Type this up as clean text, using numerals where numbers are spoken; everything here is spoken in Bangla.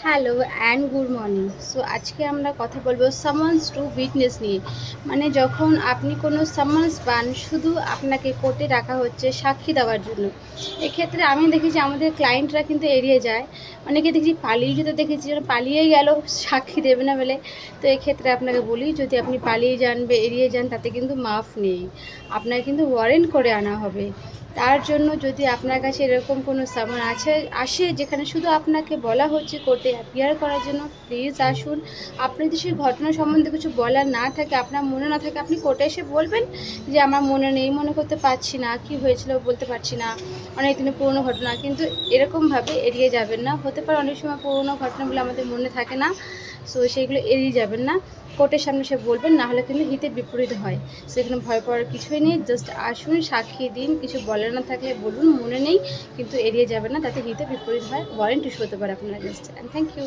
Hello and good morning. So আজকে আমরা কথা বলবো সামান্স টু উইটনেস নিয়ে। মানে যখন আপনি কোনো সামান্স পান, শুধু আপনাকে কোর্টে ডাকা হচ্ছে সাক্ষী দেওয়ার জন্য। এক্ষেত্রে আমি দেখেছি আমাদের ক্লায়েন্টরা কিন্তু এড়িয়ে যায়। অনেকে দেখছি পালিয়ে যেতে দেখেছি, যেন পালিয়েই গেল সাক্ষী দেবে না বলে। তো এক্ষেত্রে আপনাকে বলি, যদি আপনি পালিয়ে যান বা এড়িয়ে যান, তাতে কিন্তু মাফ নেই, আপনাকে কিন্তু ওয়ারেন্ট করে আনা হবে। তার জন্য যদি আপনার কাছে এরকম কোনো সামান আসে যেখানে শুধু আপনাকে বলা হচ্ছে কোর্টে অ্যাপিয়ার করার জন্য, প্লিজ আসুন। আপনি যদি সেই ঘটনা সম্বন্ধে কিছু বলার না থাকে, আপনার মনে না থাকে, আপনি কোর্টে এসে বলবেন যে আমার মনে নেই, মনে করতে পারছি না, কি হয়েছিল বলতে পারছি না, অনেক দিনের পুরনো ঘটনা। কিন্তু এরকমভাবে এড়িয়ে যাবেন না। হতে পারে অনেক সময় পুরনো ঘটনাগুলো আমাদের মনে থাকে না, সো সেইগুলো এড়িয়ে যাবেন না। কোর্টের সামনে সে বলবেন, না হলে কিন্তু হিতে বিপরীত হয়। সেখানে ভয় পাওয়ার কিছুই নেই, জাস্ট আসুন, সাক্ষী দিন, কিছু বলার না থাকলে বলুন মনে নেই, কিন্তু এড়িয়ে যাবেন না, তাতে হিতে বিপরীত হয়, ওয়ারেন্ট ইস্যু হতে পারে আপনার এগেনস্টে। And thank you.